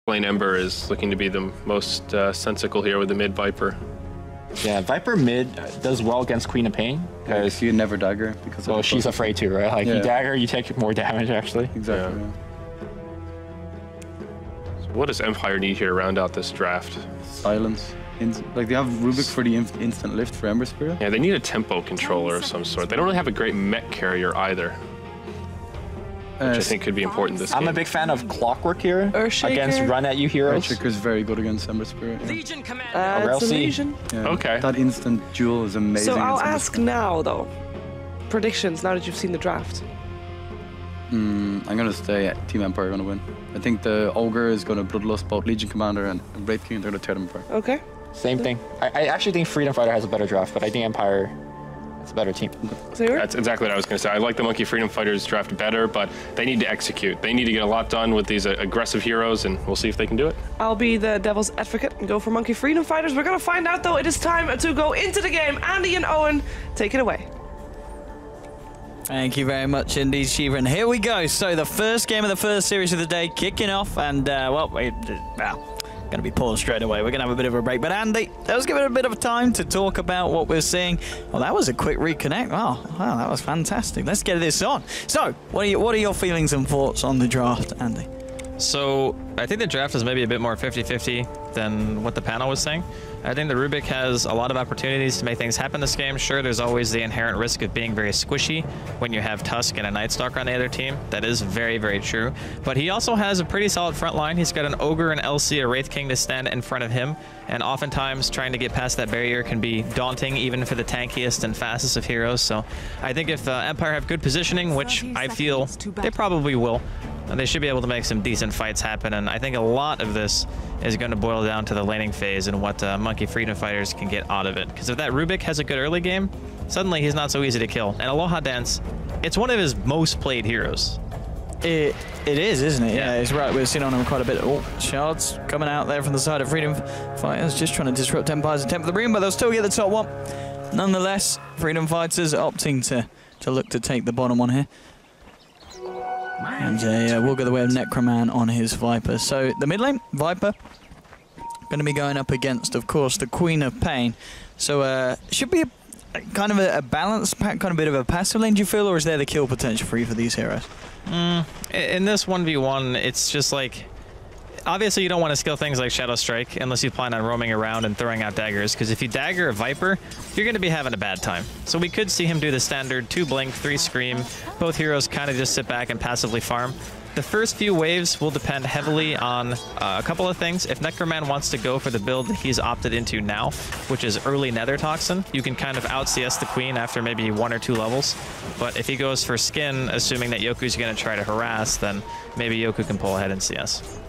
Lane Ember is looking to be the most sensical here with the mid Viper. Yeah, Viper mid does well against Queen of Pain. Because you never dagger. Because well, she's afraid to, right? Like, you dagger, you take more damage, actually. Exactly. Yeah. So what does Empire need here to round out this draft? Silence. Like, they have Rubik for the instant lift for Ember Spirit. Yeah, they need a tempo controller of some sort. They don't really have a great mech carrier either, which I think could be important this game. I'm a big fan of Clockwork here against run-at-you heroes. Earthshaker is very good against Ember Spirit. Yeah. Legion Commander. It's a Legion. Yeah. Okay. That instant duel is amazing. So I'll ask now, though. Predictions, now that you've seen the draft. I'm going to stay Team Empire are going to win. I think the Ogre is going to Bloodlust both Legion Commander and Wraith King. They're going to tear them apart. Okay. Same thing. I actually think Freedom Fighter has a better draft, but I think Empire is a better team. That's exactly what I was going to say. I like the Monkey Freedom Fighters draft better, but they need to execute. They need to get a lot done with these aggressive heroes, and we'll see if they can do it. I'll be the devil's advocate and go for Monkey Freedom Fighters. We're going to find out, though. It is time to go into the game. Andy and Owen, take it away. Thank you very much indeed, Shiva. And here we go. So the first game of the first series of the day kicking off. And, going to be paused straight away. We're going to have a bit of a break. But Andy, let's give it a bit of time to talk about what we're seeing. Well, that was a quick reconnect. Wow, that was fantastic. Let's get this on. So, what are your feelings and thoughts on the draft, Andy? So, I think the draft is maybe a bit more 50-50 than what the panel was saying. I think the Rubik has a lot of opportunities to make things happen this game. Sure, there's always the inherent risk of being very squishy when you have Tusk and a Night Stalker on the other team. That is very, very true. But he also has a pretty solid front line. He's got an Ogre, an LC, a Wraith King to stand in front of him. And oftentimes, trying to get past that barrier can be daunting, even for the tankiest and fastest of heroes. So I think if Empire have good positioning, which I feel they probably will, they should be able to make some decent fights happen. And I think a lot of this is going to boil down to the laning phase and what Monkey Freedom Fighters can get out of it. Because if that Rubik has a good early game, suddenly he's not so easy to kill. And Aloha Dance, it's one of his most played heroes. It is, isn't it? Yeah, it's right. We've seen on him quite a bit. Oh, shards coming out there from the side of Freedom Fighters, just trying to disrupt Empire's attempt for the room, but they'll still get the top one. Nonetheless, Freedom Fighters opting to look to take the bottom one here. And we'll go the way of Necroman on his Viper. So the mid lane, Viper, going to be going up against, of course, the Queen of Pain. So should be kind of a balanced, kind of bit of a passive lane, do you feel, or is there the kill potential for these heroes? In this 1v1, it's just like, obviously you don't want to skill things like Shadow Strike unless you plan on roaming around and throwing out daggers, because if you dagger a Viper, you're going to be having a bad time. So we could see him do the standard 2 Blink, 3 Scream. Both heroes kind of just sit back and passively farm. The first few waves will depend heavily on a couple of things. If Necroman wants to go for the build that he's opted into now, which is early Nether Toxin, you can kind of out-CS the Queen after maybe 1 or 2 levels. But if he goes for Skin, assuming that Yoku's going to try to harass, then maybe Yoku can pull ahead in CS.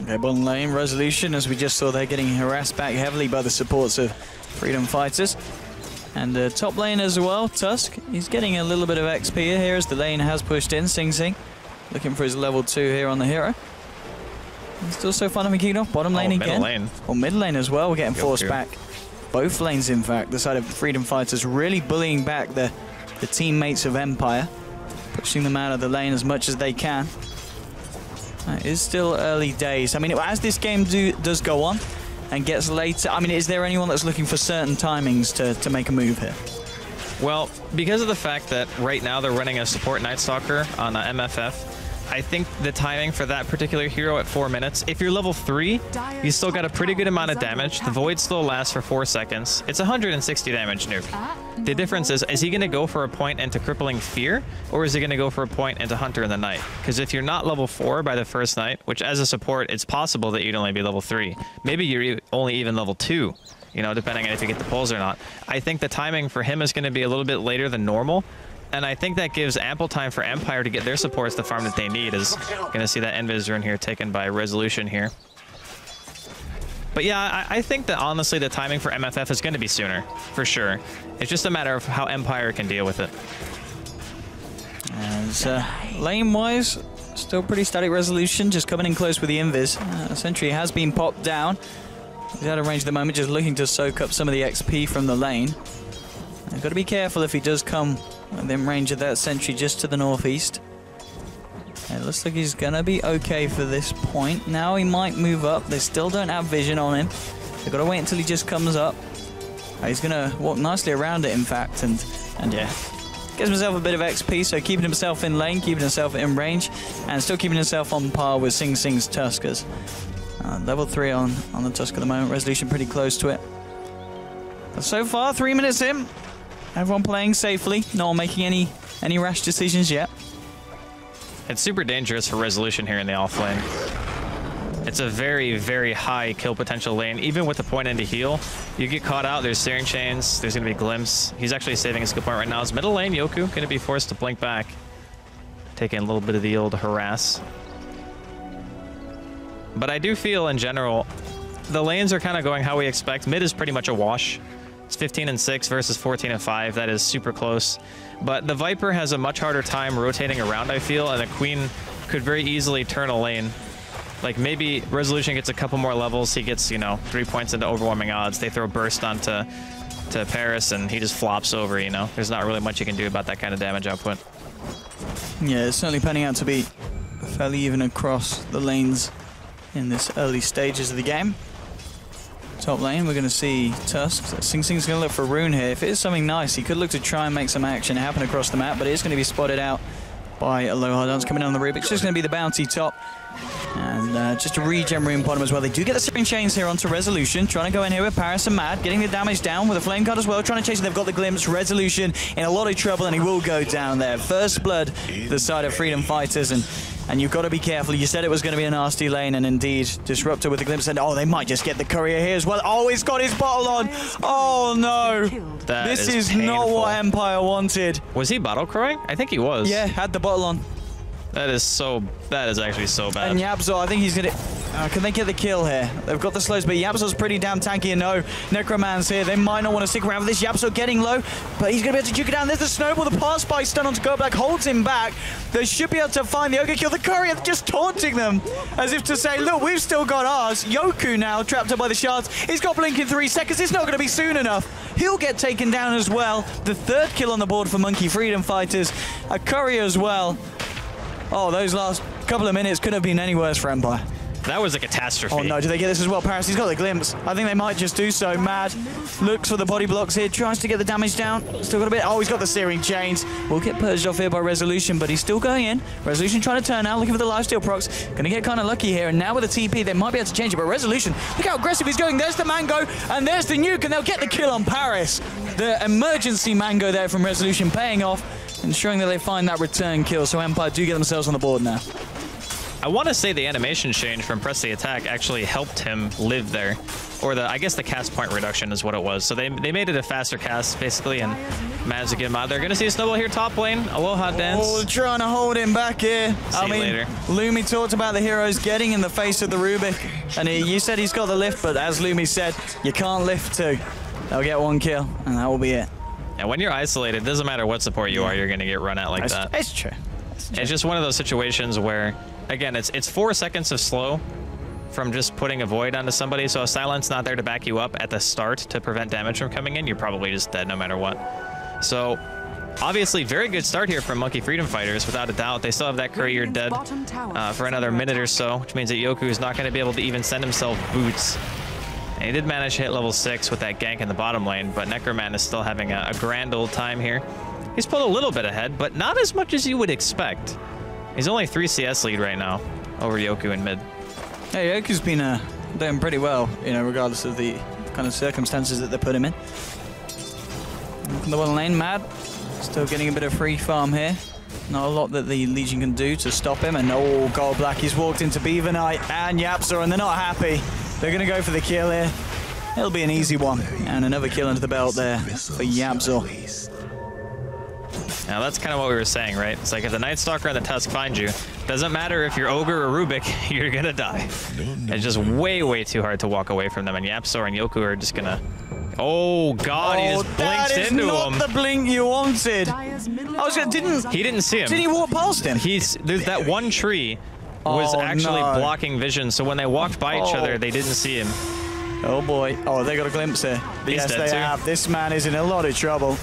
Okay, bottom lane, Resolution, as we just saw, they're getting harassed back heavily by the supports of Freedom Fighters. And top lane as well, Tusk, he's getting a little bit of XP here as the lane has pushed in. Sing Sing looking for his level 2 here on the hero. And still so fun of a kicked off. Bottom lane again. Lane. Or mid lane as well, we're getting forced back. Both lanes, in fact, the side of Freedom Fighters really bullying back the teammates of Empire, pushing them out of the lane as much as they can. It is still early days. I mean, as this game does go on and gets later, I mean, is there anyone that's looking for certain timings to make a move here? Well, because of the fact that right now they're running a support Night Stalker on MFF, I think the timing for that particular hero at 4 minutes, if you're level 3, you still got a pretty good amount of damage. The Void still lasts for 4 seconds. It's 160 damage nuke. The difference is he going to go for a point into Crippling Fear, or is he going to go for a point into Hunter in the Night? Because if you're not level 4 by the first night, which as a support, it's possible that you'd only be level 3. Maybe you're only even level 2, you know, depending on if you get the pulls or not. I think the timing for him is going to be a little bit later than normal. And I think that gives ample time for Empire to get their supports the farm that they need. Is going to see that Invis rune here taken by Resolution here. But yeah, I think that honestly the timing for MFF is going to be sooner, for sure. It's just a matter of how Empire can deal with it. As lane-wise, still pretty static. Resolution, just coming in close with the Invis. Sentry has been popped down. He's out of range at the moment, just looking to soak up some of the XP from the lane. Got to be careful if he does come within range of that sentry just to the northeast. It looks like he's gonna be okay for this point. Now he might move up. They still don't have vision on him. They've got to wait until he just comes up. He's gonna walk nicely around it, in fact, and yeah. Gives himself a bit of XP, so keeping himself in lane, keeping himself in range, and still keeping himself on par with Sing Sing's Tuskers. Level 3 on the Tusk at the moment. Resolution pretty close to it. But so far, 3 minutes in. Everyone playing safely, not making any rash decisions yet. It's super dangerous for Resolution here in the off lane. It's a very, very high kill potential lane. Even with the point into heal, you get caught out, there's Searing Chains, there's going to be Glimpse. He's actually saving his skill point right now. His middle lane, Yoku, going to be forced to blink back. Taking a little bit of the old harass. But I do feel, in general, the lanes are kind of going how we expect. Mid is pretty much a wash. It's 15-6 versus 14-5. That is super close. But the Viper has a much harder time rotating around, I feel, and the Queen could very easily turn a lane. Like, maybe Resolution gets a couple more levels. He gets, you know, 3 points into overwhelming odds. They throw Burst onto Paris, and he just flops over, you know. There's not really much you can do about that kind of damage output. Yeah, it's certainly panning out to be fairly even across the lanes in this early stages of the game. Top lane, we're going to see Tusk. Sing Sing's going to look for Rune here. If it is something nice, he could look to try and make some action happen across the map, but it is going to be spotted out by Aloha Dance coming down the Rubik. It's just going to be the bounty top. And just a regen rune bottom as well. They do get the Searing Chains here onto Resolution. Trying to go in here with Paris and Mad. Getting the damage down with a Flame Card as well. Trying to chase it. They've got the Glimpse. Resolution in a lot of trouble, and he will go down there. First blood, the side of Freedom Fighters. And you've got to be careful. You said it was going to be a nasty lane, and indeed, Disruptor with the Glimpse. And oh, they might just get the courier here as well. Oh, he's got his bottle on. Oh, no. This is not what Empire wanted. Was he bottle crowing? I think he was. Yeah, had the bottle on. That is actually so bad. And Yapzor, I think he's going to... can they get the kill here? They've got the slows, but Yapzor's pretty damn tanky, and no, Necroman's here. They might not want to stick around with this. Yapzor getting low, but he's going to be able to juke it down. There's the snowball. The pass by stun onto Go Black holds him back. They should be able to find the Ogre kill. The courier just taunting them, as if to say, look, we've still got ours. Yoku now trapped up by the shards. He's got blink in 3 seconds. It's not going to be soon enough. He'll get taken down as well. The third kill on the board for Monkey Freedom Fighters. A courier as well. Oh, those last couple of minutes could have been any worse for Empire. That was a catastrophe. Oh no, do they get this as well? Paris, he's got the Glimpse. I think they might just do so. Mad looks for the body blocks here, tries to get the damage down. Still got a bit. Oh, he's got the Searing Chains. Will get purged off here by Resolution, but he's still going in. Resolution trying to turn out, looking for the lifesteal procs. Gonna get kind of lucky here, and now with the TP, they might be able to change it, but Resolution, look how aggressive he's going. There's the Mango, and there's the nuke, and they'll get the kill on Paris. The emergency Mango there from Resolution paying off, ensuring that they find that return kill, so Empire do get themselves on the board now. I want to say the animation change from press the attack actually helped him live there. Or I guess the cast point reduction is what it was. So they made it a faster cast, basically, and managed to get him out. They're going to see a snowball here top lane. Aloha Dance. Oh, trying to hold him back here. See you later. Lumi talked about the heroes getting in the face of the Rubik. And you said he's got the lift, but as Lumi said, you can't lift two. They'll get one kill, and that will be it. And when you're isolated, it doesn't matter what support you are, you're going to get run at like that. It's true. It's just one of those situations where, again, it's 4 seconds of slow from just putting a void onto somebody. So a silence not there to back you up at the start to prevent damage from coming in, you're probably just dead no matter what. So obviously very good start here from Monkey Freedom Fighters, without a doubt. They still have that courier dead for another minute or so, which means that Yoku is not going to be able to even send himself boots. And he did manage to hit level 6 with that gank in the bottom lane, but Necroman is still having a grand old time here. He's pulled a little bit ahead, but not as much as you would expect. He's only 3 CS lead right now over Yoku in mid. Hey, Yoku's been doing pretty well, you know, regardless of the kind of circumstances that they put him in. From the bottom lane, Mad still getting a bit of free farm here. Not a lot that the Legion can do to stop him. And oh, Gold Black, he's walked into Beaver Knight and Yapzor, and they're not happy. They're going to go for the kill here. It'll be an easy one. And another kill into the belt there for Yapzor. Now that's kind of what we were saying, right? It's like if the Night Stalker and the Tusk find you, doesn't matter if you're Ogre or Rubik, you're gonna die. It's just way, way too hard to walk away from them, and Yapzor and Yoku are just gonna... Oh god, he just blinks into him. That is not the blink you wanted. He didn't see him. Did he walk past him? There's that one tree was actually blocking vision, so when they walked by each other, they didn't see him. Oh boy. Oh, they got a glimpse here. Yes, they have. This man is in a lot of trouble.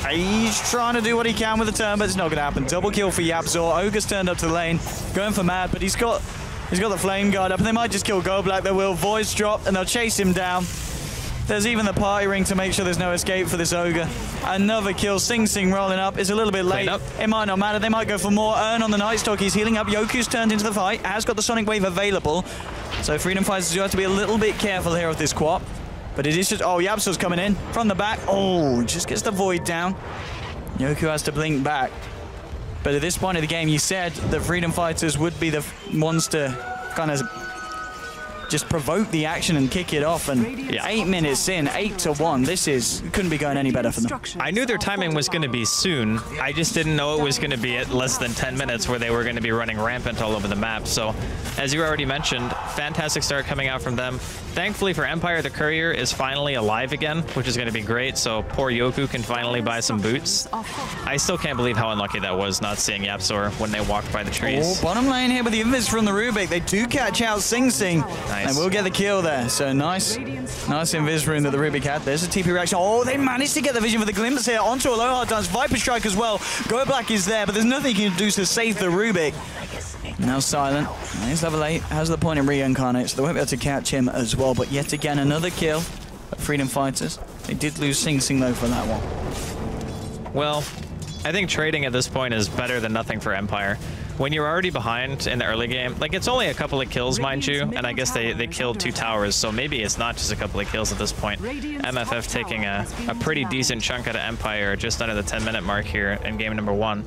He's trying to do what he can with the turn, but it's not going to happen. Double kill for YapzOr. Ogre's turned up to lane, going for Mad, but he's got the flame guard up, and they might just kill GoBlack. They will. Voice drop, and they'll chase him down. There's even the party ring to make sure there's no escape for this Ogre. Another kill. Sing Sing rolling up. It's a little bit late. It might not matter. They might go for more. Earn on the Night Stalker. He's healing up. Yoku's turned into the fight. Has got the Sonic Wave available. So Freedom Fighters do have to be a little bit careful here with this quap. But it is just... Oh, YapzOr's coming in from the back. Oh, just gets the Void down. Yoku has to blink back. But at this point of the game, you said that Freedom Fighters would be the ones to kind of just provoke the action and kick it off. And 8 minutes in, 8-1. This couldn't be going any better for them. I knew their timing was going to be soon. I just didn't know it was going to be at less than 10 minutes where they were going to be running rampant all over the map. So, as you already mentioned, fantastic start coming out from them. Thankfully for Empire, the courier is finally alive again, which is going to be great. So poor Yoku can finally buy some boots. I still can't believe how unlucky that was, not seeing YapzOr when they walked by the trees. Oh, bottom lane here with the invis from the Rubik. They do catch out Sing Sing. Nice. And we'll get the kill there. So nice invis rune that the Rubik had. There's a TP reaction. Oh, they managed to get the vision with a glimpse here onto Aloha Dance. Viper Strike as well. GoBlack is there, but there's nothing he can do to save the Rubik. Now Silent. He's level 8. Has the point in reincarnate, so they won't be able to catch him as well. But yet again, another kill at Freedom Fighters. They did lose Sing Sing though for that one. Well, I think trading at this point is better than nothing for Empire. When you're already behind in the early game, like it's only a couple of kills, mind you, and I guess they killed 2 towers, so maybe it's not just a couple of kills at this point. MFF taking a pretty decent chunk out of Empire, just under the 10-minute mark here in game number 1.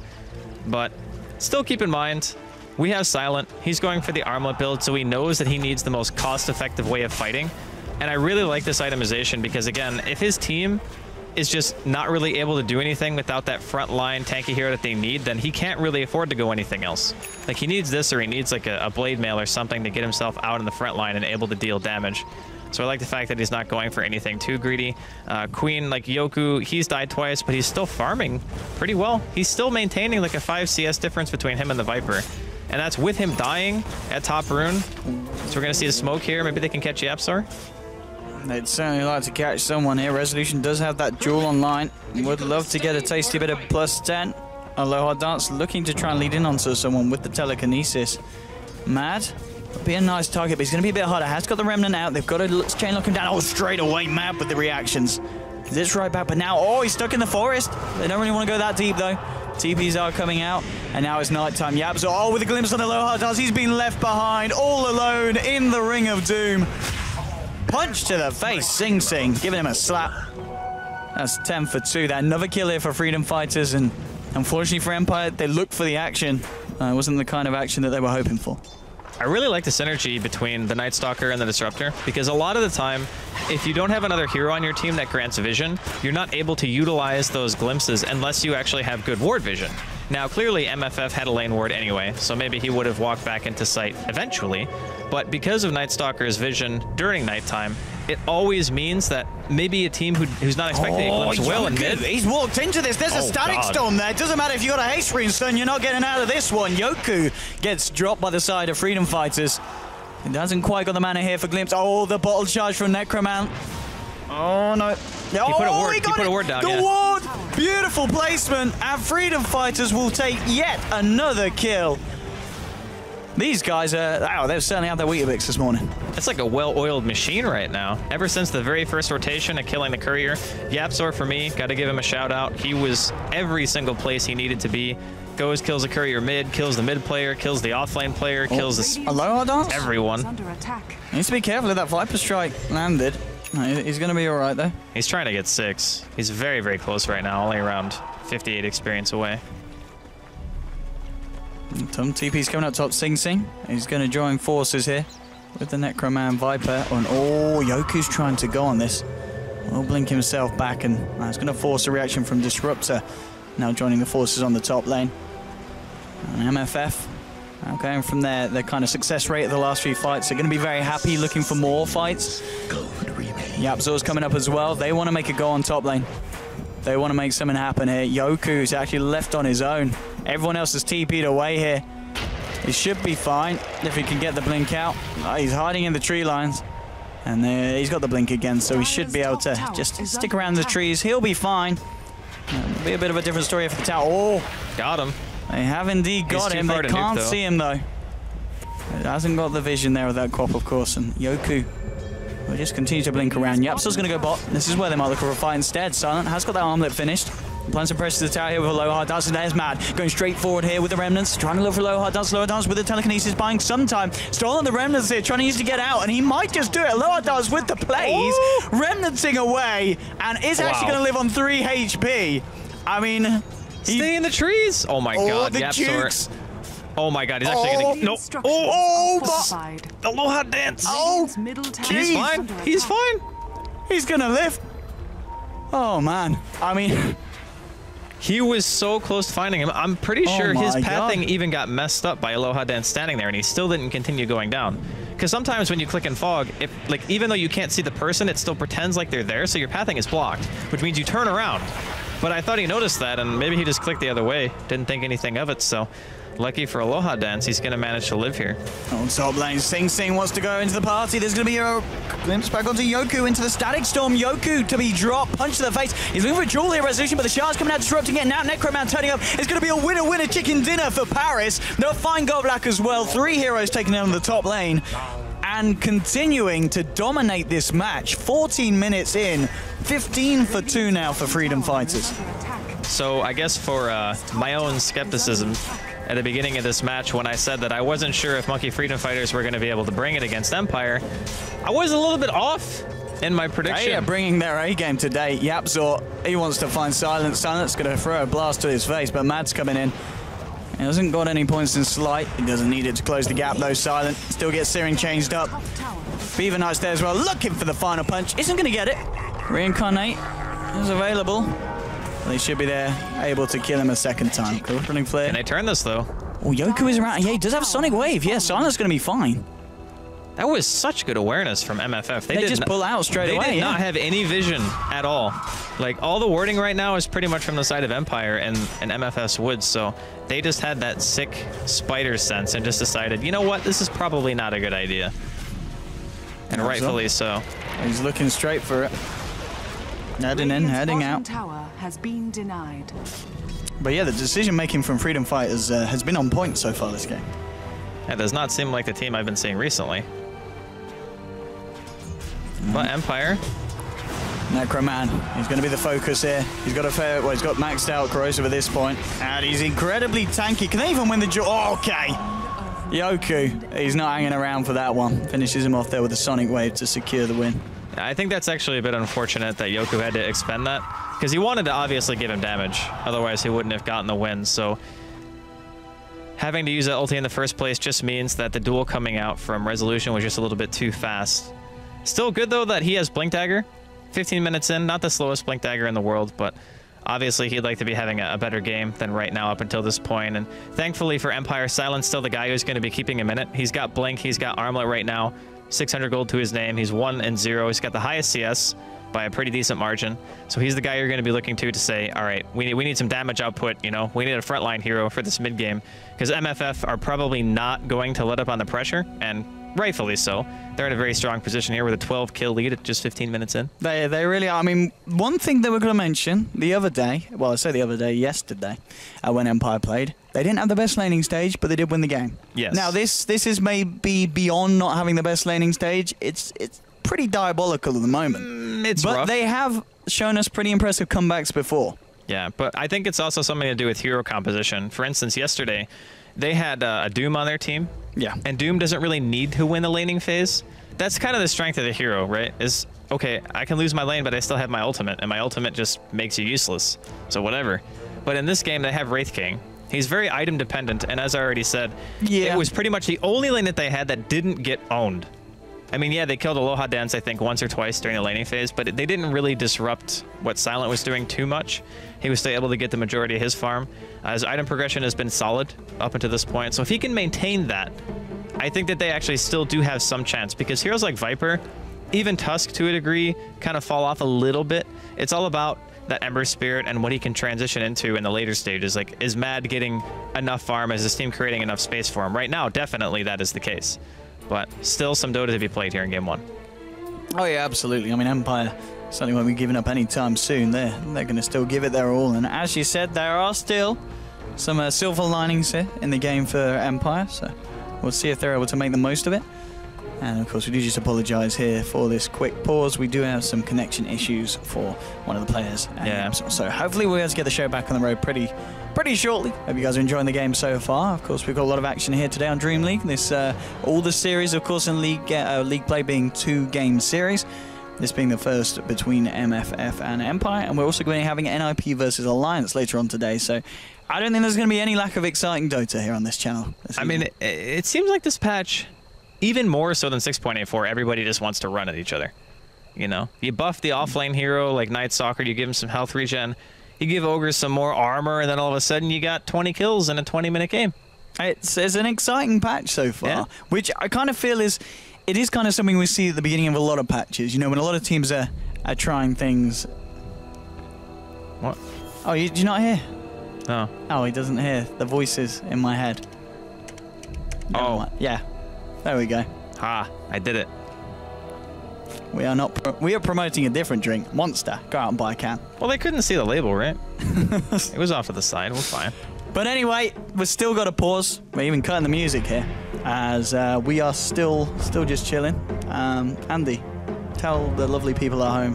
But still keep in mind, we have Silent. He's going for the armlet build, so he knows that he needs the most cost-effective way of fighting. And I really like this itemization because, again, if his team is just not really able to do anything without that front line tanky hero that they need, then he can't really afford to go anything else. Like, he needs this, or he needs like a blade mail or something to get himself out in the front line and able to deal damage. So I like the fact that he's not going for anything too greedy. Queen, like Yoku, he's died twice, but he's still farming pretty well. He's still maintaining like a 5 CS difference between him and the Viper. And that's with him dying at top rune. So we're going to see a smoke here. Maybe they can catch YapzOr. They'd certainly like to catch someone here. Resolution does have that jewel online. Would love to get a tasty bit of +10. Aloha Dance looking to try and lead in onto someone with the telekinesis. Mad would be a nice target, but he's going to be a bit harder. Has got the remnant out. They've got to chain lock him down. Oh, straight away, Mad with the reactions. This right back, but now, oh, he's stuck in the forest. They don't really want to go that deep, though. TPs are coming out, and now it's nighttime. YapzOr, oh, with a glimpse on Aloha Dance. He's been left behind, all alone in the Ring of Doom. Punch to the face, Sing Sing, giving him a slap. That's 10 for 2 there. Another kill here for Freedom Fighters, and unfortunately for Empire, they looked for the action. It wasn't the kind of action that they were hoping for. I really like the synergy between the Night Stalker and the Disruptor, because a lot of the time, if you don't have another hero on your team that grants vision, you're not able to utilize those glimpses unless you actually have good ward vision. Now, clearly, MFF had a lane ward anyway, so maybe he would have walked back into sight eventually. But because of Night Stalker's vision during nighttime, it always means that maybe a team who's not expecting a glimpse will in mid. He's walked into this. There's a static storm there. It doesn't matter if you got a haste rune, son. You're not getting out of this one. Yoku gets dropped by the side of Freedom Fighters. It hasn't quite got the mana here for glimpse. Oh, the bottle charge from Necromant. Oh, no. He put a ward down. The ward! Beautiful placement, and Freedom Fighters will take yet another kill. These guys are, they've certainly had their Weetabix this morning. It's like a well-oiled machine right now. Ever since the very first rotation of killing the courier, YapzOr, for me, got to give him a shout-out. He was every single place he needed to be. Goes, kills the courier mid, kills the mid player, kills the offlane player, kills this Aloha Dance? Everyone. Needs to be careful if that Viper Strike landed. No, he's going to be all right, though. He's trying to get 6. He's very, very close right now, only around 58 experience away. Tom TP's coming up top, Sing Sing. He's going to join forces here with the Necroman Viper. And oh, Yoku's trying to go on this. Will blink himself back, and that's going to force a reaction from Disruptor. Now joining the forces on the top lane. And MFF. Going from their kind of success rate of the last few fights, they're going to be very happy looking for more fights. YapzOr's coming up as well. They want to make a go on top lane. They want to make something happen here. Yoku's actually left on his own. Everyone else is TP'd away here. He should be fine if he can get the blink out. He's hiding in the tree lines. And he's got the blink again, so he should be able to just stick around the trees. He'll be fine. Be a bit of a different story for the tower. Oh, Got him. they have indeed got him. They can't see him though. It hasn't got the vision there of that Quap, of course, and Yoku will just continue to blink around. Yapsor's going to go bot. This is where they might look for a fight instead. Silent has got that armlet finished. Applying some pressure to the tower here with a low hard dance, and there's Mad going straight forward here with the Remnants, trying to look for low hard dance with the telekinesis, buying some time. Stolen the Remnants here, trying to use to get out, and he might just do it. Low hard dance with the plays, Remnantsing away, and is actually going to live on 3 HP. I mean, Stay in the trees. Oh my God, the Yapsor. jukes. Oh my God, he's actually gonna. No. But The low hot dance. He's fine. He's fine. He's going to live. Oh man, I mean. He was so close to finding him. I'm pretty sure his pathing even got messed up by Aloha Dance standing there, and he still didn't continue going down. Because sometimes when you click in fog, if even though you can't see the person, it still pretends like they're there, so your pathing is blocked, which means you turn around. But I thought he noticed that, and maybe he just clicked the other way, didn't think anything of it. So lucky for Aloha Dance, he's going to manage to live here. On top lane, Sing Sing wants to go into the party. There's going to be a glimpse back onto Yoku into the Static Storm. Yoku to be dropped, punch to the face. He's looking for a duel here, resolution, but the Shard's coming out, disrupting it. Now Necroman turning up. It's going to be a winner-winner chicken dinner for Paris. They'll find Goblak as well. 3 heroes taking down the top lane and continuing to dominate this match. 14 minutes in, 15 for 2 now for Freedom Fighters. So I guess for my own skepticism, at the beginning of this match, when I said that I wasn't sure if Monkey Freedom Fighters were going to be able to bring it against Empire, I was a little bit off in my prediction. Yeah, bringing their A-game today. Yapsor, he wants to find Silence. Silence going to throw a blast to his face, but Mad's coming in. He hasn't got any points in Slight. He doesn't need it to close the gap, though. Silent still gets Searing changed up. Beaver Knight's there as well, looking for the final punch. Isn't going to get it. Reincarnate is available. They should be there, able to kill him a second time. Running flare. Can they turn this, though? Oh, Yoku is around. Yeah, he does have Sonic Wave. Yeah, Silent's going to be fine. That was such good awareness from MFF. They just pull out straight away. They did not have any vision at all. Like, all the warding right now is pretty much from the side of Empire and MFF's Woods, so they just had that sick spider sense and just decided, you know what, this is probably not a good idea. And rightfully so. He's looking straight for it. Heading in, heading out. Tower has been denied. But yeah, the decision-making from Freedom Fighters has been on point so far this game. That does not seem like the team I've been seeing recently. But Empire. Necroman, he's going to be the focus here. He's got he's got maxed out corrosive at this point, and he's incredibly tanky. Can they even win the duel? Oh, okay. Yoku, he's not hanging around for that one. Finishes him off there with a Sonic Wave to secure the win. I think that's actually a bit unfortunate that Yoku had to expend that, because he wanted to obviously give him damage. Otherwise, he wouldn't have gotten the win. So having to use that ulti in the first place just means that the duel coming out from Resolution was just a little bit too fast. Still good, though, that he has Blink Dagger. 15 minutes in, not the slowest Blink Dagger in the world, but obviously he'd like to be having a better game than right now up until this point. And thankfully for Empire, Silent's still the guy who's going to be keeping him in it. He's got Blink, he's got Armlet right now. 600 gold to his name. He's 1-0. He's got the highest CS by a pretty decent margin. So he's the guy you're going to be looking to say, all right, we need some damage output, you know, we need a frontline hero for this mid game, because MFF are probably not going to let up on the pressure, and rightfully so. They're in a very strong position here with a 12 kill lead at just 15 minutes in. They really are. I mean, one thing that we're going to mention the other day, well, I say the other day, yesterday, when Empire played, they didn't have the best laning stage, but they did win the game. Yes. Now, this is maybe beyond not having the best laning stage. It's pretty diabolical at the moment. It's but rough. They have shown us pretty impressive comebacks before. Yeah, but I think it's also something to do with hero composition. For instance, yesterday, they had a Doom on their team. Yeah. And Doom doesn't really need to win the laning phase. That's kind of the strength of the hero, right? Is, okay, I can lose my lane, but I still have my ultimate, and my ultimate just makes you useless. So whatever. But in this game, they have Wraith King. He's very item dependent, and as I already said, it was pretty much the only lane that they had that didn't get owned. I mean, yeah, they killed Aloha Dance, I think, once or twice during the laning phase, but they didn't really disrupt what Silent was doing too much. He was still able to get the majority of his farm. His item progression has been solid up until this point, so if he can maintain that, I think that they actually still do have some chance, because heroes like Viper, even Tusk to a degree, kind of fall off a little bit. It's all about that Ember Spirit and what he can transition into in the later stages. Like, is Mad getting enough farm? Is his team creating enough space for him? Right now, definitely that is the case. But still some Dota to be played here in game one. Oh yeah, absolutely. I mean, Empire certainly won't be giving up any time soon. They're going to still give it their all. And as you said, there are still some silver linings here in the game for Empire. So we'll see if they're able to make the most of it. And of course, we do just apologise here for this quick pause. We do have some connection issues for one of the players. Yeah. So hopefully we'll be able to get the show back on the road pretty shortly. Hope you guys are enjoying the game so far. Of course, we've got a lot of action here today on DreamLeague. This all the series, of course, in league play being 2-game series. This being the first between MFF and Empire, and we're also going to be having NIP versus Alliance later on today. So I don't think there's going to be any lack of exciting Dota here on this channel. I mean, it seems like this patch, even more so than 6.84, everybody just wants to run at each other. You know, you buff the offlane hero like Night Stalker, you give him some health regen, you give Ogre some more armor, and then all of a sudden you got 20 kills in a 20-minute game. It's an exciting patch so far, yeah. Which I kind of feel is kind of something we see at the beginning of a lot of patches. You know, when a lot of teams are trying things. What? Oh, do you not hear? No. Oh, he doesn't hear the voices in my head. Oh. Yeah. There we go. Ha! I did it. We are not. We are promoting a different drink, Monster. Go out and buy a can. Well, they couldn't see the label, right? It was off to the side. We're fine. But anyway, we've still got a pause. We're even cutting the music here, as we are still just chilling. Andy, tell the lovely people at home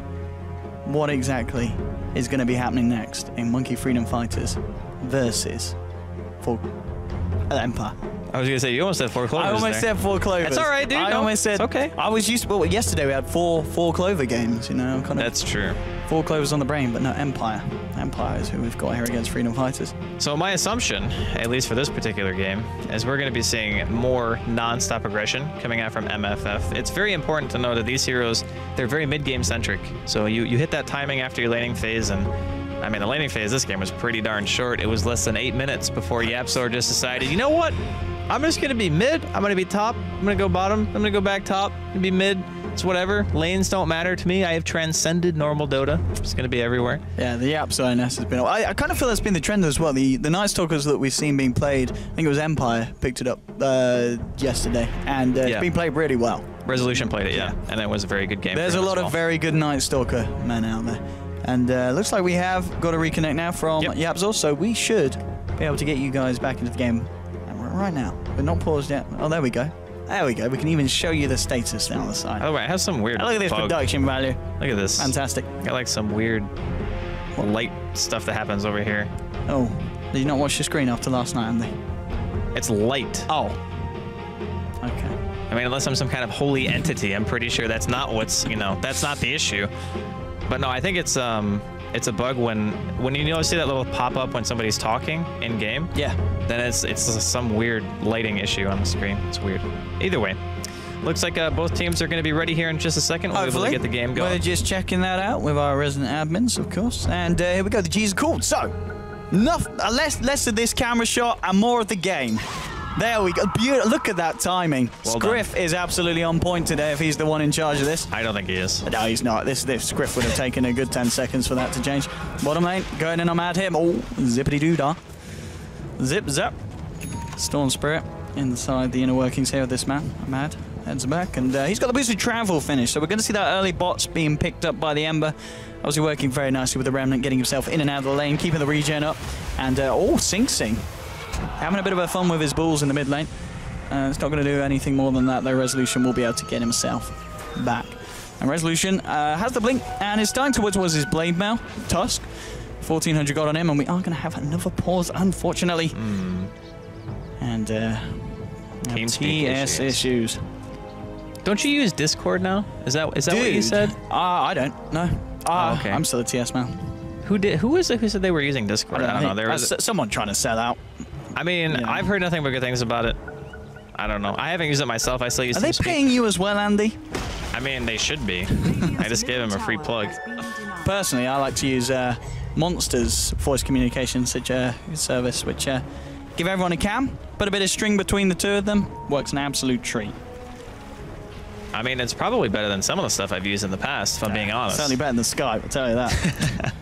what exactly is going to be happening next in Monkey Freedom Fighters versus Empire. I was gonna say, you almost said 4 clovers. I almost said 4 clovers. That's all right, dude. I almost said. It's okay. I was used to. Well, yesterday we had four clover games. You know, kind of. That's true. 4 clovers on the brain, but no, Empire. Empire is who we've got here against Freedom Fighters. So my assumption, at least for this particular game, is we're going to be seeing more non-stop aggression coming out from MFF. It's very important to know that these heroes, they're very mid-game centric. So you hit that timing after your laning phase, and I mean, the laning phase this game was pretty darn short. It was less than 8 minutes before YapzOr just decided, you know what? I'm just going to be mid. I'm going to be top. I'm going to go bottom. I'm going to go back top. I'm going to be mid. It's whatever. Lanes don't matter to me. I have transcended normal Dota. It's going to be everywhere. Yeah, the YapzOr NS has been... I kind of feel that's been the trend as well. The Night Stalkers that we've seen being played, I think it was Empire, picked it up yesterday, and it's been played really well. Resolution played it, yeah. And it was a very good game. There's a lot of very good Night Stalker men out there. And looks like we have got a reconnect now from YapzOr, so we should be able to get you guys back into the game right now. We're not paused yet. Oh, there we go. There we go. We can even show you the status down the side. By the way, I have some weird look at this production value. Look at this. Fantastic. Got like some weird light stuff that happens over here. Oh, did you not watch the screen after last night, Andy? It's light. Oh. Okay. I mean, unless I'm some kind of holy entity, I'm pretty sure that's not what's, you know, that's not the issue. But no, I think it's a bug when you see that little pop-up when somebody's talking in game. Yeah. Then it's some weird lighting issue on the screen. It's weird. Either way, looks like both teams are going to be ready here in just a second. We'll be able to get the game going. We're just checking that out with our resident admins, of course. And here we go. The G's are called. So, less of this camera shot and more of the game. There we go. Beautiful. Look at that timing. Well Scriff is absolutely on point today if he's the one in charge of this. I don't think he is. No, he's not. This Scriff would have taken a good 10 seconds for that to change. Bottom lane, going in on Mad him. Oh, zippity-doo-dah. Zip, zap. Storm Spirit inside the inner workings here of this man. Mad heads back, and he's got the boosted travel finish, so we're going to see that early bots being picked up by the Ember. Obviously working very nicely with the Remnant, getting himself in and out of the lane, keeping the regen up. And, Sing Sing. Having a bit of fun with his balls in the mid lane. It's not going to do anything more than that, though. Resolution will be able to get himself back. And Resolution has the blink and is starting towards his blade mail. Tusk. 1400 gold on him, and we are going to have another pause, unfortunately. And TS issues. Don't you use Discord now? Is that what you said? I don't. No. Okay. I'm still a TS man. Who was it who said they were using Discord? I don't know. There was someone trying to sell out. I mean, yeah. I've heard nothing but good things about it. I don't know. I haven't used it myself. I still use it. Are they paying you as well, Andy? I mean, they should be. I just gave him a free plug. Personally, I like to use Monster's voice communication service, which give everyone a cam, put a bit of string between the two of them, works an absolute treat. I mean, it's probably better than some of the stuff I've used in the past, if I'm being honest. Certainly better than Skype, I'll tell you that.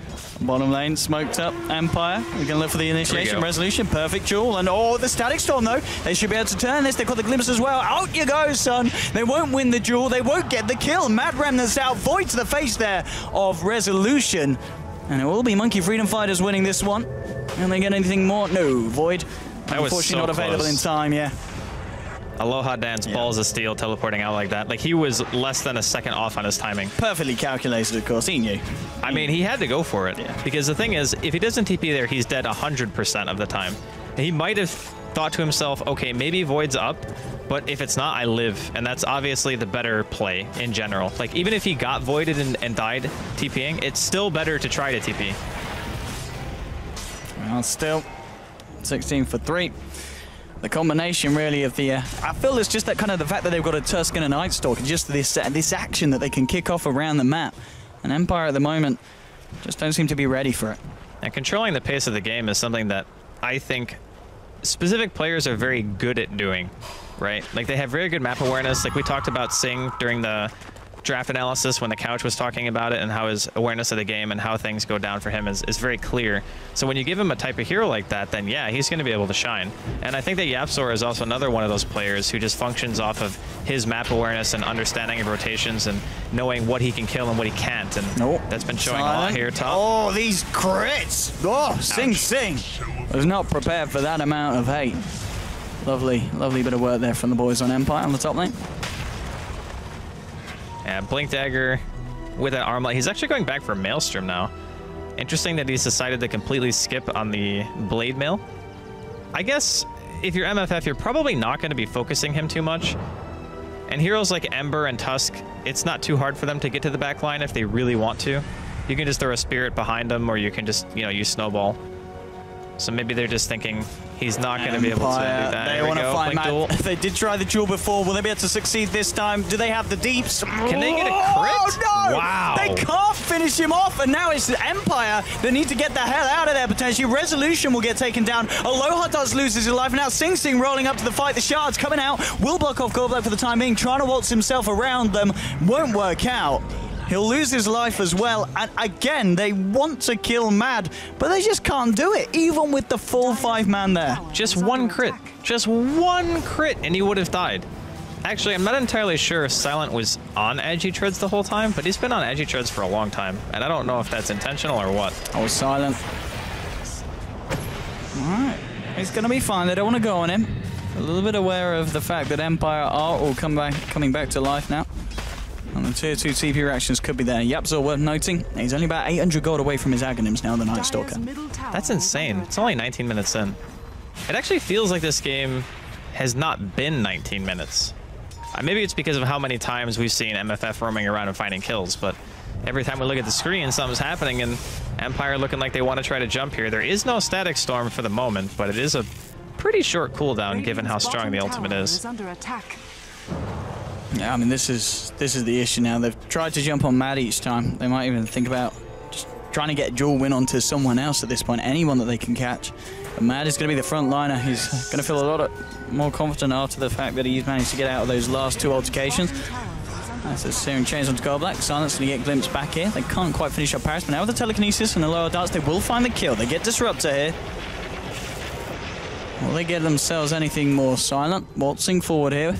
Bottom lane, smoked up. Empire, we're going to look for the initiation resolution. Perfect duel. And oh, the static storm, though. They should be able to turn this. They've got the glimpse as well. Out you go, son. They won't win the duel. They won't get the kill. Mad Remnants out. Void to the face there of resolution. And it will be Monkey Freedom Fighters winning this one. And they get anything more? No, Void. That was unfortunately so not available in time, yeah. Aloha Dance, balls of steel, teleporting out like that. Like, he was less than a second off on his timing. Perfectly calculated, of course. He knew. I mean, he had to go for it. Yeah. Because the thing is, if he doesn't TP there, he's dead 100% of the time. He might have thought to himself, okay, maybe Void's up, but if it's not, I live. And that's obviously the better play in general. Like, even if he got voided and died TPing, it's still better to try to TP. Well, still, 16 for 3. The combination, really, of the... I feel it's just that kind of the fact that they've got a Tusk and a Night Stalker, just this action that they can kick off around the map. And Empire at the moment just don't seem to be ready for it. And controlling the pace of the game is something that I think specific players are very good at doing, right? Like, they have very good map awareness. Like, we talked about Sing during the draft analysis when the Couch was talking about it, and how his awareness of the game and how things go down for him is very clear. So when you give him a type of hero like that, then yeah, he's going to be able to shine. And I think that YapzOr is also another one of those players who just functions off of his map awareness and understanding of rotations and knowing what he can kill and what he can't. And that's been showing a lot here top. Oh, these crits! Oh, Sing. Was not prepared for that amount of hate. Lovely bit of work there from the boys on Empire on the top lane. Yeah, Blink Dagger with an arm light. He's actually going back for Maelstrom now. Interesting that he's decided to completely skip on the Blade Mail. I guess if you're MFF, you're probably not going to be focusing him too much. And heroes like Ember and Tusk, it's not too hard for them to get to the back line if they really want to. You can just throw a Spirit behind them, or you can just, you know, use Snowball. So maybe they're just thinking he's not going to be able to do that. They want to find Matt. They did try the duel before. Will they be able to succeed this time? Do they have the deeps? Can they get a crit? Oh, no! Wow. They can't finish him off, and now it's Empire that need to get the hell out of there, potentially. Resolution will get taken down. Aloha does lose his life. Now Sing rolling up to the fight. The shards coming out. Will block off Goldblack for the time being, trying to waltz himself around them. Won't work out. He'll lose his life as well, and again, they want to kill Mad, but they just can't do it, even with the full 5-man there. Just one crit, and he would have died. Actually, I'm not entirely sure if Silent was on Edgy Treads the whole time, but he's been on Edgy Treads for a long time, and I don't know if that's intentional or what. Oh, Silent. Alright, he's going to be fine, they don't want to go on him. A little bit aware of the fact that Empire are all coming back to life now. And the tier 2 TP reactions could be there. YapzOr worth noting. He's only about 800 gold away from his Aghanims now, the Night Stalker. That's insane. It's only 19 minutes in. It actually feels like this game has not been 19 minutes. Maybe it's because of how many times we've seen MFF roaming around and finding kills, but every time we look at the screen, something's happening, and Empire looking like they want to try to jump here. There is no Static Storm for the moment, but it is a pretty short cooldown given how strong the ultimate is. Yeah, I mean, this is the issue now. They've tried to jump on Mad each time. They might even think about just trying to get a dual win onto someone else at this point, anyone that they can catch. But Mad is going to be the front liner. He's going to feel a lot more confident after the fact that he's managed to get out of those last 2 altercations. As the Searing chains onto Goldblack. Silence going to get glimpsed back here. They can't quite finish up Paris, but now with the telekinesis and the lower darts, they will find the kill. They get Disruptor here. Will they get themselves anything more? Silent waltzing forward here.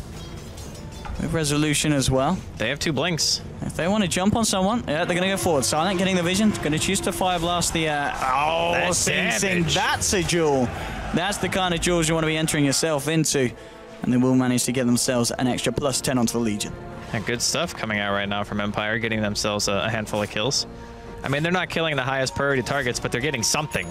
With Resolution as well. They have 2 blinks. If they want to jump on someone, yeah, they're going to go forward. Silent getting the vision. Going to choose to Fire Blast the... oh, Sing. That's a duel. That's the kind of duels you want to be entering yourself into. And they will manage to get themselves an extra +10 onto the Legion. And good stuff coming out right now from Empire, getting themselves a handful of kills. I mean, they're not killing the highest priority targets, but they're getting something,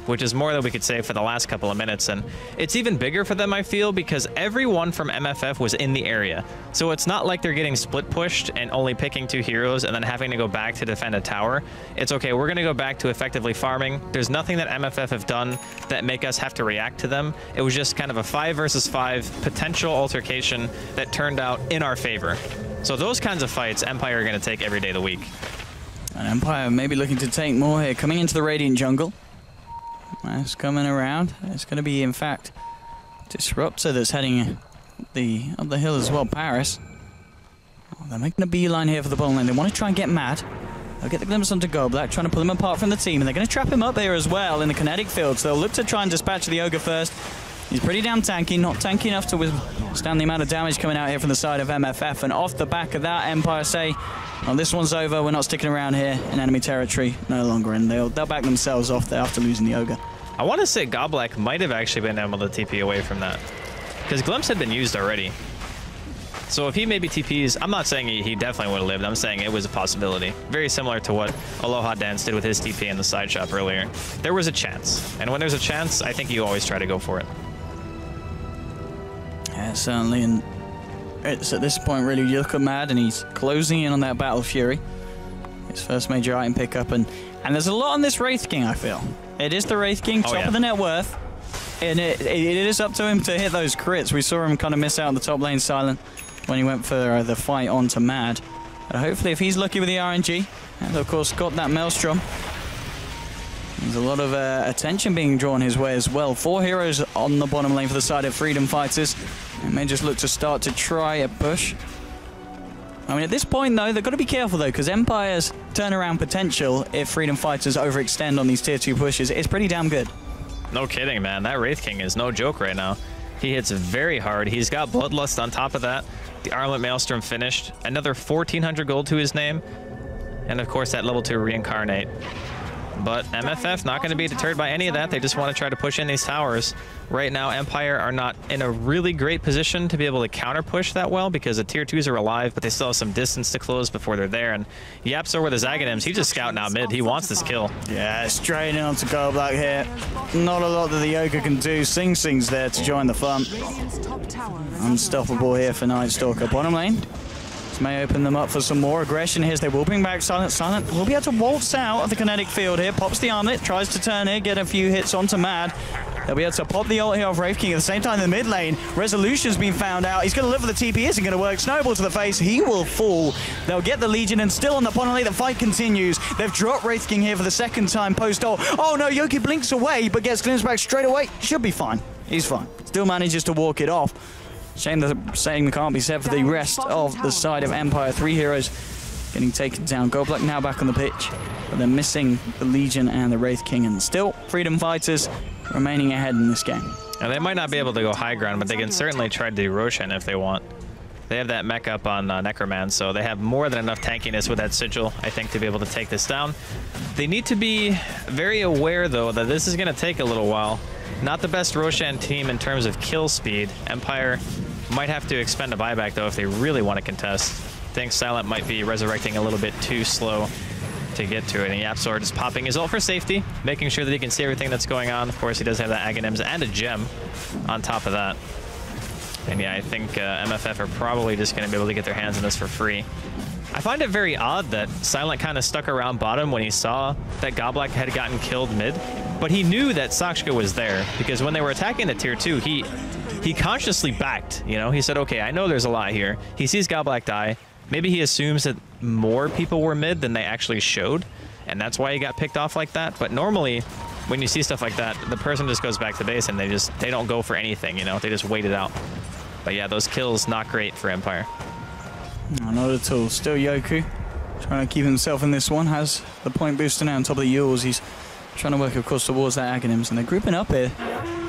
which is more than we could say for the last couple of minutes. And it's even bigger for them, I feel, because everyone from MFF was in the area. So it's not like they're getting split pushed and only picking 2 heroes and then having to go back to defend a tower. It's okay, we're going to go back to effectively farming. There's nothing that MFF have done that make us have to react to them. It was just kind of a 5 versus 5 potential altercation that turned out in our favor. So those kinds of fights, Empire are going to take every day of the week. And Empire maybe looking to take more here, coming into the Radiant jungle. That's coming around. It's going to be, in fact, Disruptor that's heading up the hill as well. Paris. Oh, they're making a beeline here for the bottom lane. They want to try and get Mad. They'll get the glimpse onto Goldblack, trying to pull him apart from the team, and they're going to trap him up here as well in the kinetic field. So they'll look to try and dispatch the Ogre first. He's pretty damn tanky, not tanky enough to withstand the amount of damage coming out here from the side of MFF. And off the back of that, Empire say, well, this one's over, we're not sticking around here in enemy territory no longer, and they'll back themselves off there after losing the Ogre. I want to say Goblak might have actually been able to TP away from that, because Glimpse had been used already. So if he maybe TPs, I'm not saying he definitely would have lived, I'm saying it was a possibility. Very similar to what Aloha Dance did with his TP in the side shop earlier. There was a chance, and when there's a chance, I think you always try to go for it. Yeah, certainly, and it's at this point really you look at Mad and he's closing in on that Battle Fury. His first major item pickup, and there's a lot on this Wraith King, I feel. It is the Wraith King, top of the net worth, and it is up to him to hit those crits. We saw him kind of miss out on the top lane Silent when he went for the fight onto Mad. But hopefully if he's lucky with the RNG, and of course got that Maelstrom, there's a lot of attention being drawn his way as well. 4 heroes on the bottom lane for the side of Freedom Fighters. They may just look to start to try a push. I mean, at this point, though, they've got to be careful, though, because Empire's turnaround potential, if Freedom Fighters overextend on these tier 2 pushes, is pretty damn good. No kidding, man. That Wraith King is no joke right now. He hits very hard. He's got Bloodlust on top of that. The Armlet Maelstrom finished. Another 1,400 gold to his name. And, of course, that level 2 Reincarnate. But MFF not going to be deterred by any of that. They just want to try to push in these towers. Right now, Empire are not in a really great position to be able to counter push that well because the tier 2s are alive, but they still have some distance to close before they're there. And Yapzor with his Aghanims, he's just scouting out mid. He wants this kill. Yeah, straight in onto Goldblack here. Not a lot that the Ogre can do. Sing Sing's there to join the fun. Unstoppable here for Night Stalker. Bottom lane. May open them up for some more aggression here. They will bring back Silent. Silent will be able to waltz out of the kinetic field here. Pops the armlet, tries to turn here, get a few hits onto Mad. They'll be able to pop the ult here off Wraith King. At the same time, in the mid lane, Resolution's been found out. He's going to live with the TP. Isn't going to work. Snowball to the face. He will fall. They'll get the Legion, and still on the bottom lane, the fight continues. They've dropped Wraith King here for the second time post-ult. Oh no, Yoki blinks away, but gets glimpsed back straight away. Should be fine. He's fine. Still manages to walk it off. Shame that saying can't be said for the rest of the side of Empire. 3 heroes getting taken down. Goldblack now back on the pitch, but they're missing the Legion and the Wraith King, and still Freedom Fighters remaining ahead in this game. Now, they might not be able to go high ground, but they can certainly try to do Roshan if they want. They have that mech up on Necroman, so they have more than enough tankiness with that Sigil, I think, to be able to take this down. They need to be very aware, though, that this is going to take a little while. Not the best Roshan team in terms of kill speed. Empire might have to expend a buyback, though, if they really want to contest. I think Silent might be resurrecting a little bit too slow to get to it. And Yapzor just popping his ult for safety, making sure that he can see everything that's going on. Of course, he does have that Aghanims and a gem on top of that. And yeah, I think MFF are probably just going to be able to get their hands on this for free. I find it very odd that Silent kind of stuck around bottom when he saw that Goblak had gotten killed mid, but he knew that Sakshka was there, because when they were attacking the tier 2, he consciously backed, you know? He said, okay, I know there's a lot here. He sees Goblak die. Maybe he assumes that more people were mid than they actually showed, and that's why he got picked off like that. But normally, when you see stuff like that, the person just goes back to base and they don't go for anything, you know? They just wait it out. But yeah, those kills, not great for Empire. No, not at all. Still Yoku trying to keep himself in this one. Has the point booster now on top of the Yules. He's trying to work, of course, towards that Aghanims, and they're grouping up here,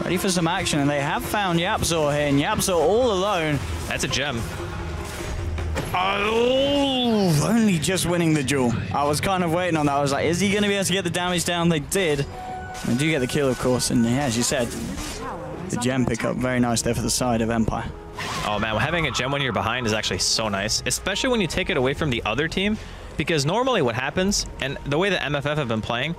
ready for some action, and they have found Yapzor here, and Yapzor all alone. That's a gem. Oh, only just winning the duel. I was kind of waiting on that. I was like, is he going to be able to get the damage down? They did. They do get the kill, of course, and yeah, as you said, the gem pickup, very nice there for the side of Empire. Oh man, having a gem when you're behind is actually so nice, especially when you take it away from the other team, because normally what happens, and the way that MFF have been playing,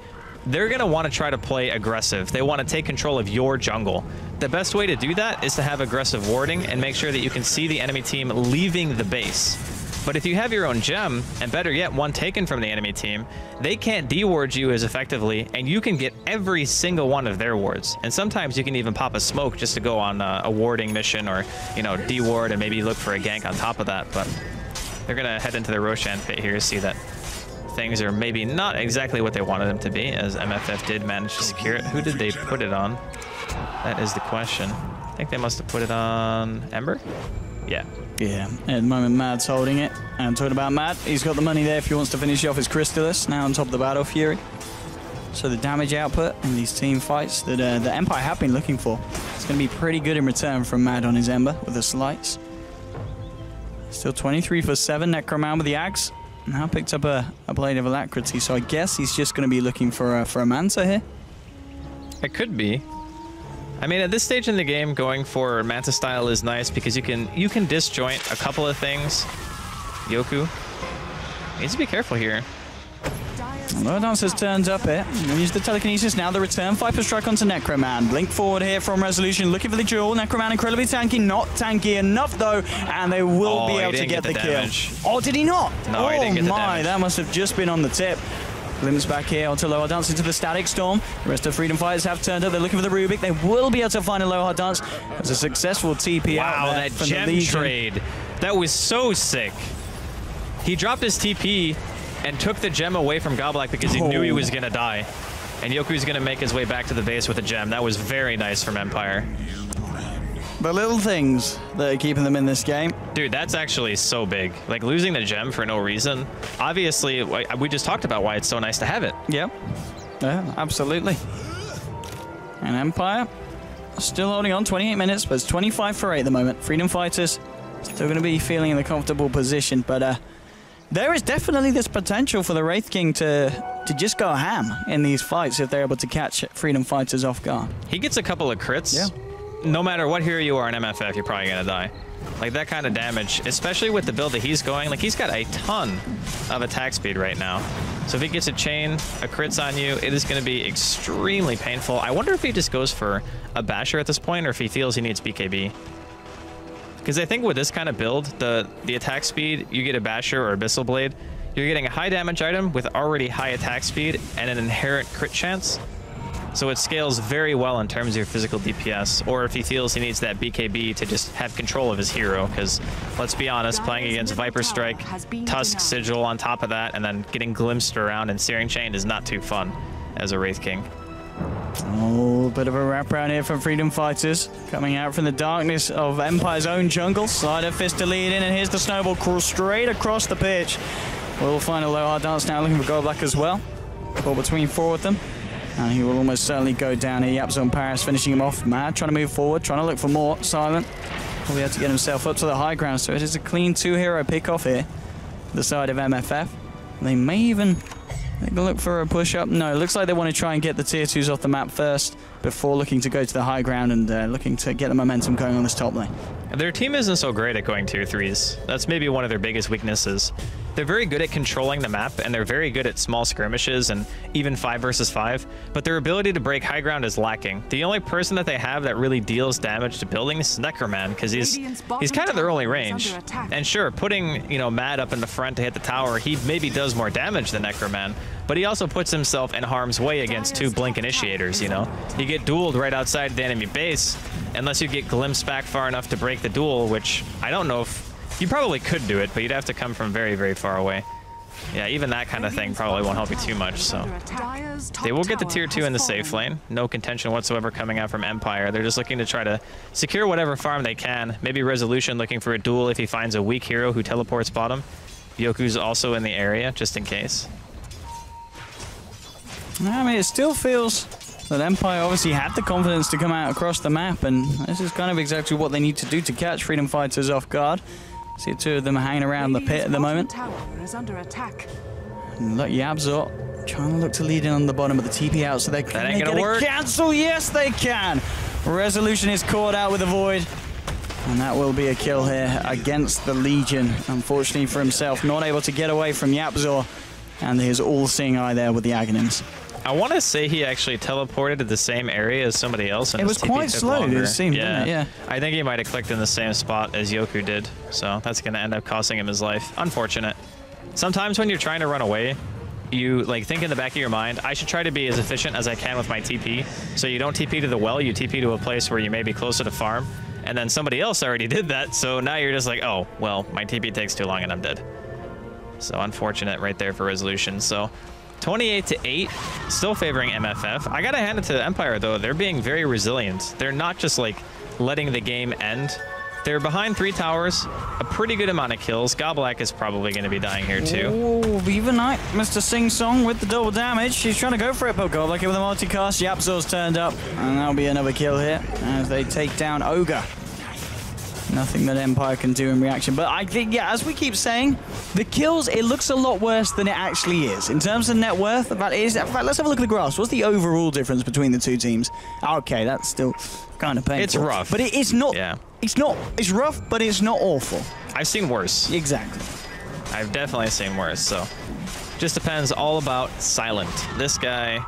they're going to want to try to play aggressive. They want to take control of your jungle. The best way to do that is to have aggressive warding and make sure that you can see the enemy team leaving the base. But if you have your own gem, and better yet, one taken from the enemy team, they can't de-ward you as effectively, and you can get every single one of their wards. And sometimes you can even pop a smoke just to go on a warding mission, or, you know, de-ward and maybe look for a gank on top of that. But they're going to head into the Roshan pit here, see that things are maybe not exactly what they wanted them to be, as MFF did manage to secure it. Who did they put it on? That is the question. I think they must have put it on Ember? Yeah. Yeah, at the moment Mad's holding it. And talking about Mad, he's got the money there if he wants to finish off his Crystallis, now on top of the Battle Fury. So the damage output in these team fights that the Empire have been looking for, it's going to be pretty good in return from Mad on his Ember with the slights. Still 23 for 7, Necroman with the Axe. Now picked up a Blade of Alacrity, so I guess he's just going to be looking for a Manta here. It could be. I mean, at this stage in the game, going for Manta style is nice because you can disjoint a couple of things. Yoku needs to be careful here. Low Dancer's turned up here. Use the telekinesis now. The return Viper strike onto Necroman. Blink forward here from Resolution, looking for the duel. Necroman incredibly tanky, not tanky enough though, and they will be able to get the kill. Oh, did he not? No, he didn't get the damage. That must have just been on the tip. Glimpse back here onto Low Dance into the Static Storm. The rest of Freedom Fighters have turned up. They're looking for the Rubik. They will be able to find a Low Dance. It's a successful TP out there. Wow, that gem trade. That was so sick. He dropped his TP and took the gem away from Goblak because he knew he was going to die. And Yoku's going to make his way back to the base with a gem. That was very nice from Empire. The little things that are keeping them in this game. Dude, that's actually so big. Like, losing the gem for no reason. Obviously, we just talked about why it's so nice to have it. Yep. Yeah, absolutely. And Empire still holding on, 28 minutes, but it's 25 for 8 at the moment. Freedom Fighters still going to be feeling in a comfortable position, but there is definitely this potential for the Wraith King to just go ham in these fights if they're able to catch Freedom Fighters off guard. He gets a couple of crits. Yeah. No matter what hero you are in MFF, you're probably going to die. Like, that kind of damage, especially with the build that he's going, like, he's got a ton of attack speed right now. So if he gets a chain, a crits on you, it is going to be extremely painful. I wonder if he just goes for a basher at this point or if he feels he needs BKB. Because I think with this kind of build, the attack speed, you get a basher or abyssal blade, you're getting a high damage item with already high attack speed and an inherent crit chance. So it scales very well in terms of your physical DPS, or if he feels he needs that BKB to just have control of his hero, because let's be honest, playing against Viper Strike, Tusk Sigil on top of that, and then getting glimpsed around and Searing Chain is not too fun as a Wraith King. Oh, bit of a wraparound here from Freedom Fighters, coming out from the darkness of Empire's own jungle. Slider Fist to lead in, and here's the snowball crawl straight across the pitch. We'll find a low hard dance now, looking for Goldblack as well. Caught between 4 of them. And he will almost certainly go down here. Yap's on Paris, finishing him off. Mad, trying to move forward, trying to look for more. Silent will be able to get himself up to the high ground. So it is a clean 2-hero pick-off here. The side of MFF. They may even look for a push-up. No, it looks like they want to try and get the tier 2s off the map first before looking to go to the high ground and looking to get the momentum going on this top lane. Their team isn't so great at going tier 3s. That's maybe one of their biggest weaknesses. They're very good at controlling the map, and they're very good at small skirmishes and even 5 versus 5, but their ability to break high ground is lacking. The only person that they have that really deals damage to buildings is Necroman, because he's kind of their only range. And sure, putting, you know, Mad up in the front to hit the tower, he maybe does more damage than Necroman, but he also puts himself in harm's way against 2 Blink Initiators, you know? You get dueled right outside the enemy base, unless you get glimpsed back far enough to break the duel, which I don't know if... You probably could do it, but you'd have to come from very, very far away. Yeah, even that kind of thing probably won't help you too much, so... They will get the tier 2 in the safe lane. No contention whatsoever coming out from Empire. They're just looking to try to secure whatever farm they can. Maybe Resolution looking for a duel if he finds a weak hero who teleports bottom. Yoku's also in the area, just in case. I mean, it still feels that Empire obviously had the confidence to come out across the map, and this is kind of exactly what they need to do to catch Freedom Fighters off guard. See 2 of them hanging around the pit at the moment. And look, Yabzor trying to look to lead in on the bottom of the TP out, so they're going to cancel. Yes, they can. Resolution is caught out with a Void. And that will be a kill here against the Legion. Unfortunately for himself, not able to get away from Yapzor and his all-seeing eye there with the Aghanims. I want to say he actually teleported to the same area as somebody else. And it was quite slow, it seemed, didn't it? Yeah. I think he might have clicked in the same spot as Yoku did. So that's going to end up costing him his life. Unfortunate. Sometimes when you're trying to run away, you like think in the back of your mind, I should try to be as efficient as I can with my TP. So you don't TP to the well, you TP to a place where you may be closer to farm. And then somebody else already did that. So now you're just like, oh, well, my TP takes too long and I'm dead. So unfortunate right there for Resolution. So 28-8, still favoring MFF. I gotta hand it to Empire though. They're being very resilient. They're not just like letting the game end They're behind 3 towers, a pretty good amount of kills. Gobbleack is probably going to be dying here too. Ooh, even night, Mr. Sing Song with the double damage. He's trying to go for it, but Gobbleack with a multicast. Yapzor's turned up, and that'll be another kill here as they take down Ogre. Nothing that Empire can do in reaction. But I think, yeah, as we keep saying, the kills, it looks a lot worse than it actually is. In terms of net worth, in fact, let's have a look at the graphs. What's the overall difference between the two teams? Okay, that's still kind of painful. It's rough. But it's not, Yeah. it's rough, but it's not awful. I've seen worse. Exactly. I've definitely seen worse, so just depends all about Silent. This guy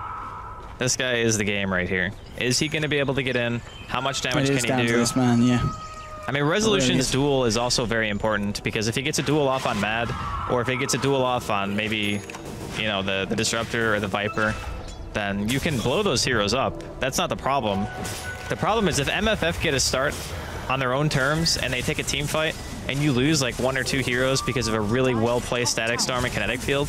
is the game right here. Is he going to be able to get in? How much damage can he down do? to this man, yeah. I mean, Resolution's duel is also very important because if he gets a duel off on Mad, or if he gets a duel off on maybe, you know, the Disruptor or the Viper, then you can blow those heroes up. That's not the problem. The problem is if MFF get a start on their own terms and they take a team fight and you lose like 1 or 2 heroes because of a really well-placed Static Storm and Kinetic Field,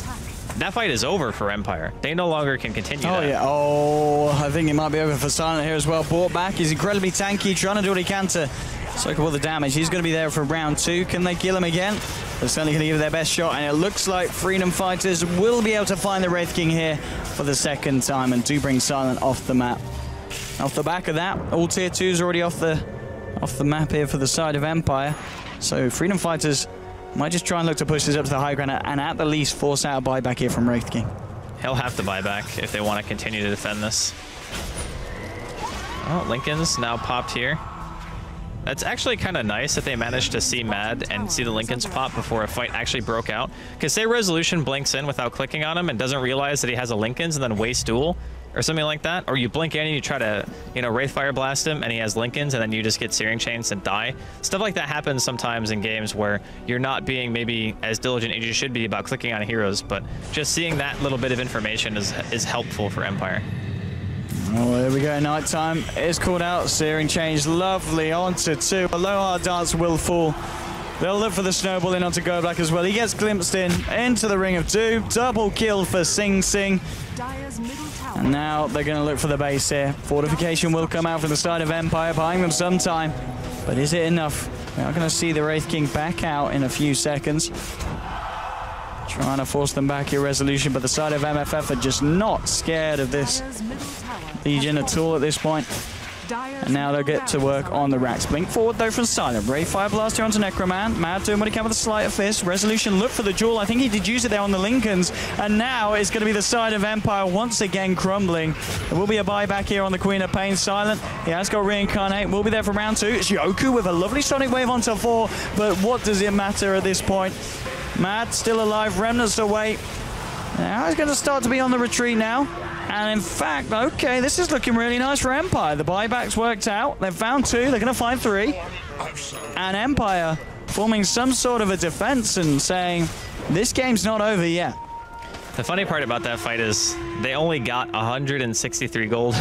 that fight is over for Empire. They no longer can continue that. Yeah. Oh, I think it might be over for Silent here as well. Brought back. He's incredibly tanky, trying to do what he can to soak up all the damage. He's going to be there for round 2. Can they kill him again? They're certainly going to give it their best shot, and it looks like Freedom Fighters will be able to find the Wraith King here for the second time and do bring Silent off the map. Off the back of that, all tier 2s already off the map here for the side of Empire. So Freedom Fighters might just try and look to push this up to the high ground and at the least force out a buyback here from Wraith King. He'll have to buy back if they want to continue to defend this. Oh, Lincoln's now popped here. That's actually kind of nice that they managed to see Mad and see the Lincolns pop before a fight actually broke out. Because say Resolution blinks in without clicking on him and doesn't realize that he has a Lincolns and then waste duel or something like that, or you blink in and you try to, you know, Wraithfire blast him and he has Lincolns and then you just get Searing Chains and die. Stuff like that happens sometimes in games where you're not being maybe as diligent as you should be about clicking on heroes, but just seeing that little bit of information is helpful for Empire. Oh, there we go. Nighttime is called out. Searing Change, lovely. Onto 2. A low hard dance will fall. They'll look for the snowball in onto Goblak as well. He gets glimpsed in into the Ring of Doom. Double kill for Sing Sing. And now they're going to look for the base here. Fortification will come out from the side of Empire, buying them some time. But is it enough? We are going to see the Wraith King back out in a few seconds. Trying to force them back here, Resolution, but the side of MFF are just not scared of this Legion at all at this point. And now they'll get to work on the racks. Blink forward though from Silent. Ray Fire Blast here onto Necroman. Mad doing what he can with a Sleight of Fist. Resolution look for the jewel. I think he did use it there on the Lincolns. And now it's going to be the side of Empire once again crumbling. There will be a buyback here on the Queen of Pain. Silent, he has got Reincarnate. Will be there for round 2. It's Yoku with a lovely Sonic Wave onto 4. But what does it matter at this point? Mad still alive. Remnants away. Now he's going to start to be on the retreat now. And in fact, okay, this is looking really nice for Empire. The buyback's worked out. They've found 2. They're going to find 3. And Empire forming some sort of a defense and saying, this game's not over yet. The funny part about that fight is they only got 163 gold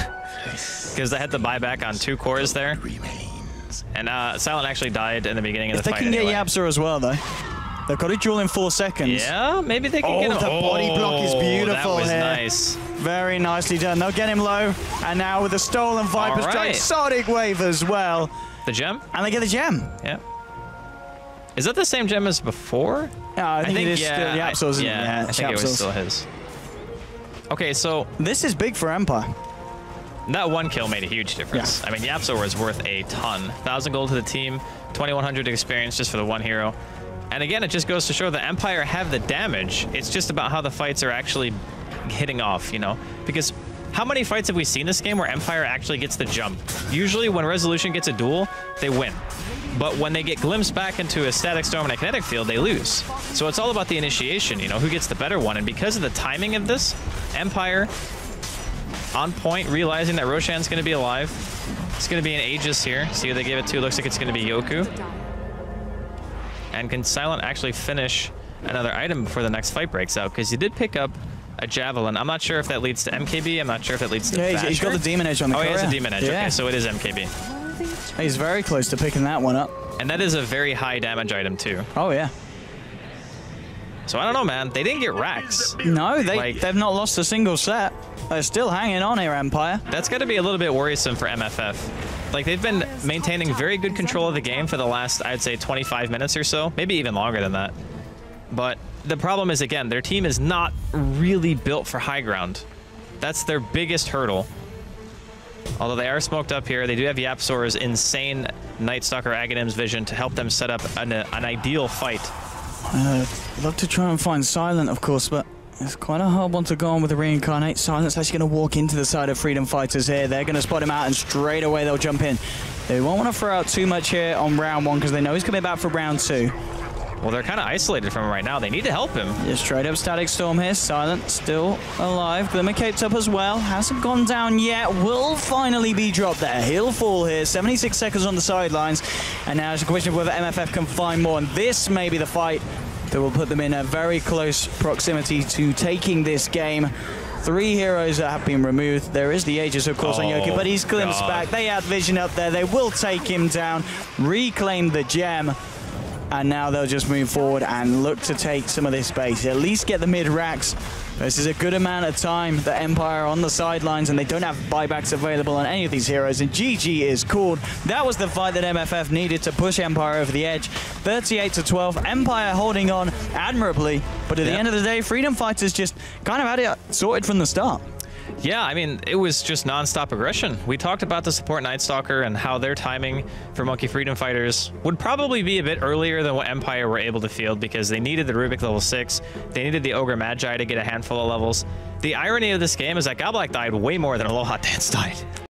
because they had to buy back on 2 cores there. And Silent actually died in the beginning of the fight. They can anyway. get Yapzor as well, though. They've got a duel in 4 seconds. Yeah, maybe they can get him. The body block is beautiful. That was here. Nice. Very nicely done. They'll get him low. And now with the stolen Viper Strike, Sonic Wave as well. The gem? And they get the gem. Yeah. Is that the same gem as before? I think it is still Yapzor's. I think it was still his. Okay, so this is big for Empire. That 1 kill made a huge difference. Yeah. I mean, Yapzor was worth a ton. 1,000 gold to the team, 2,100 experience just for the 1 hero. And again, it just goes to show that Empire have the damage. It's just about how the fights are actually hitting off, you know? Because how many fights have we seen this game where Empire actually gets the jump? Usually when Resolution gets a duel, they win. But when they get glimpsed back into a Static Storm and a Kinetic Field, they lose. So it's all about the initiation, you know, who gets the better one. And because of the timing of this, Empire on point, realizing that Roshan's going to be alive. It's going to be an Aegis here. See who they gave it to. Looks like it's going to be Yoku. And can Silent actually finish another item before the next fight breaks out? Because he did pick up a Javelin. I'm not sure if that leads to MKB. I'm not sure if that leads to Thatcher. He's got the Demon Edge on the he has a Demon Edge. Okay, so it is MKB. He's very close to picking that one up. And that is a very high damage item, too. Oh, yeah. So I don't know, man. They didn't get racks. No, they've not lost a single set. They're still hanging on here, Empire. That's got to be a little bit worrisome for MFF. Like, they've been maintaining very good control of the game for the last, I'd say, 25 minutes or so, maybe even longer than that. But the problem is, again, their team is not really built for high ground. That's their biggest hurdle. Although they are smoked up here, they do have Yapsor's insane Night Stalker Aghanims vision to help them set up an ideal fight. Love to try and find Silent, of course, but it's quite a hard one to go on with the Reincarnate. Silent's actually going to walk into the side of Freedom Fighters here. They're going to spot him out, and straight away they'll jump in. They won't want to throw out too much here on round 1 because they know he's coming back for round 2. Well, they're kind of isolated from him right now. They need to help him. Yeah, straight up Static Storm here. Silent still alive. Glimmer Cape's up as well. Hasn't gone down yet. Will finally be dropped there. He'll fall here. 76 seconds on the sidelines. And now it's a question of whether MFF can find more. And this may be the fight that will put them in a very close proximity to taking this game. 3 heroes that have been removed. There is the Aegis, of course, on Yoki, but he's glimpsed back. They had vision up there. They will take him down, reclaim the gem. And now they'll just move forward and look to take some of this base. At least get the mid-racks. This is a good amount of time. The Empire on the sidelines, and they don't have buybacks available on any of these heroes. And GG is called. That was the fight that MFF needed to push Empire over the edge. 38-12. Empire holding on admirably. But at the end of the day, Freedom Fighters just kind of had it sorted from the start. Yeah, I mean, it was just non-stop aggression. We talked about the support Night Stalker and how their timing for Monkey Freedom Fighters would probably be a bit earlier than what Empire were able to field because they needed the Rubik level 6. They needed the Ogre Magi to get a handful of levels. The irony of this game is that Goblak died way more than Aloha Dance died.